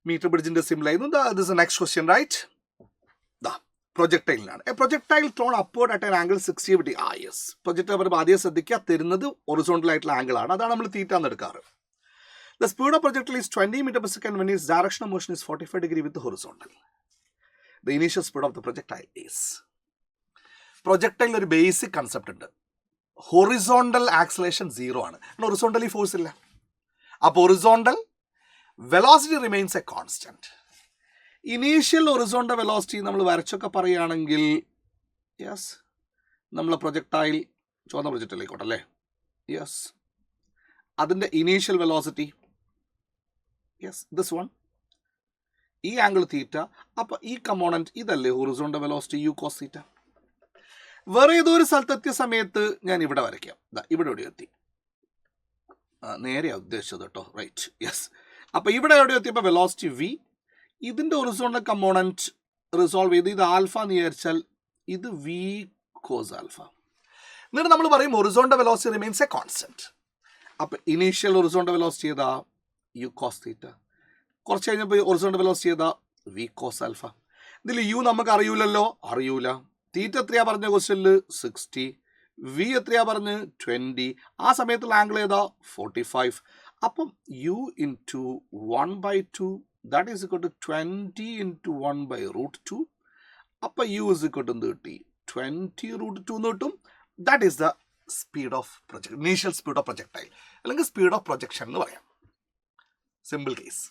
Metre ബ്രിഡ്ജിന്റെ simple ആയിരുന്നു. This next question right. പ്രൊജക്ടൈലിനാണ്. A projectile thrown upward at an angle 60 degree. Yes, projectile പറയുമ്പോൾ ആദ്യം ശ്രദ്ധിക്കുക, തരുന്നത് ഒറിസോണ്ടൽ ആയിട്ടുള്ള ആംഗിൾ ആണ്. അതാണ് നമ്മൾ തീറ്റ എന്ന് എടുക്കാറ്. The speed of projectile is 20 meters per second when its direction of motion is 45 degree with the horizontal. The initial speed of the projectile is. Projectile ഒരു ബേസിക് കൺസെപ്റ്റ് ഉണ്ട്. ഹൊറിസോണ്ടൽ ആക്സലേഷൻ 0 ആണ്. Horizontally force ഇല്ല. അപ്പോൾ horizontal velocity remains A constant. Initial horizontal velocity നമ്മൾ വരച്ചൊക്കെ പറയുകയാണെങ്കിൽ yes, നമ്മളെ projectile ചുവന്ന പ്രൊജക്ടൈലായിക്കോട്ടെ അല്ലേ. യെസ്, അതിൻ്റെ initial velocity yes this one, ഈ ആംഗിൾ തീറ്റ. അപ്പോൾ ഈ കമ്പോണൻറ്റ് ഇതല്ലേ horizontal velocity u cos theta. വേറെ ഏതോ ഒരു സ്ഥലത്തെത്തിയ സമയത്ത് ഞാൻ ഇവിടെ വരയ്ക്കാം. ഇവിടെ എവിടെ എത്തി, നേരെയാണ് ഉദ്ദേശിച്ചത് കേട്ടോ, റൈറ്റ്. യെസ്, അപ്പോൾ ഇവിടെ എവിടെ എത്തിയപ്പോൾ വെലോസിറ്റി വി, ഇതിൻ്റെ ഹൊറിസോണ്ടൽ കമ്പോണൻറ്റ് റിസോൾവ് ചെയ്ത് ഇത് ആൽഫ എന്ന് വിചാരിച്ചാൽ ഇത് വി കോസ് ആൽഫ. എന്നിട്ട് നമ്മൾ പറയും horizontal velocity remains A constant. അപ്പോൾ ഇനീഷ്യൽ ഹൊറിസോണ്ടൽ വെലോസിറ്റി ചെയ്താ യു കോസ് തീറ്റ, കുറച്ച് കഴിഞ്ഞപ്പോൾ ഹൊറിസോണ്ടൽ വെലോസിറ്റി ചെയ്താ വി കോസ് ആൽഫ. ഇതിൽ യു നമുക്ക് അറിയൂലല്ലോ, അറിയൂല. തീറ്റ എത്രയാ പറഞ്ഞ ക്വസ്റ്റ്യനിൽ 60, വി എത്രയാ പറഞ്ഞ് 20, ആ സമയത്തുള്ള ആംഗിൾ ഏതാ 45. അപ്പം u into 1/2 that is equal to 20 into 1/√2. അപ്പം യു ഇസ് ഇക്വൽ ടു എന്ത് കിട്ടി, 20√2 എന്ന് കിട്ടും. That is the speed of project, initial speed of projectile അല്ലെങ്കിൽ സ്പീഡ് ഓഫ് പ്രൊജക്ഷൻ എന്ന് പറയാം. Simple case.